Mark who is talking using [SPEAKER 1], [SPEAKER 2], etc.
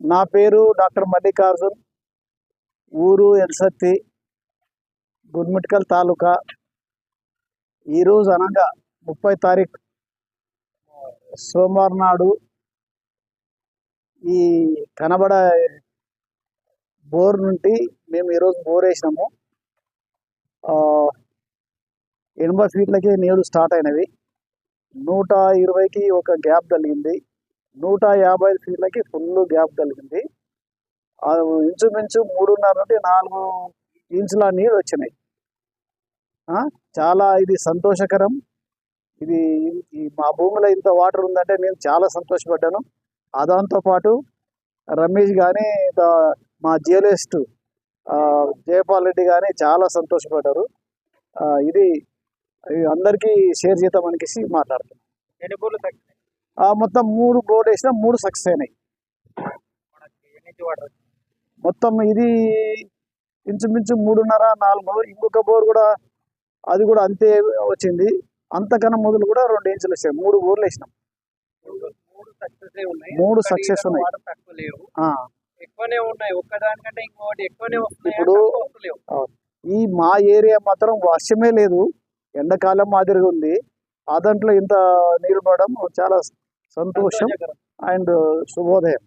[SPEAKER 1] నా పేరు డాక్టర్ మల్లికార్జున్, ఊరు ఎల్సత్తి, గుర్మిట్కల్ తాలూకా. ఈరోజు అనగా 30 తారీఖు సోమవారం నాడు ఈ కనబడ బోర్ నుండి మేము ఈరోజు బోర్ వేసినాము. 80 ఫీట్లకి నీళ్లు స్టార్ట్ అయినవి. 120కి ఒక గ్యాప్ కలిగింది. 150 ఫీట్లకి ఫుల్ గ్యాప్ కలిగింది. ఇంచుమించు 3.5 నుండి 4 ఇంచుల నీళ్ళు వచ్చినాయి. చాలా ఇది సంతోషకరం. ఇది మా భూమిలో ఇంత వాటర్ ఉందంటే నేను చాలా సంతోషపడ్డాను. దాంతో పాటు రమేష్ కానీ మా జియోలజిస్ట్ జయపాల్ రెడ్డి కానీ చాలా సంతోషపడ్డారు. ఇది అందరికీ షేర్ చేద్దామనిసి మాట్లాడుతున్నాను. మొత్తం 3 బోర్డు వేసినా 3 సక్సెస్ అయినాయి. మొత్తం ఇది ఇంచుమించు 3.5-4. ఇంకొక బోర్ కూడా అది కూడా అంతే వచ్చింది. అంతకన్నా మొదలు కూడా 2 ఇంచులు వచ్చాయి. 3 బోర్లు వేసినాం. 3 సక్సెస్ ఉన్నాయి. ఇప్పుడు ఈ మా ఏరియా మాత్రం వర్షమే లేదు, ఎండాకాలం మాదిరిగా ఉంది. దాంట్లో ఇంత నీరు పడడం చాలా సంతోషం అండ్ శుభోదయం.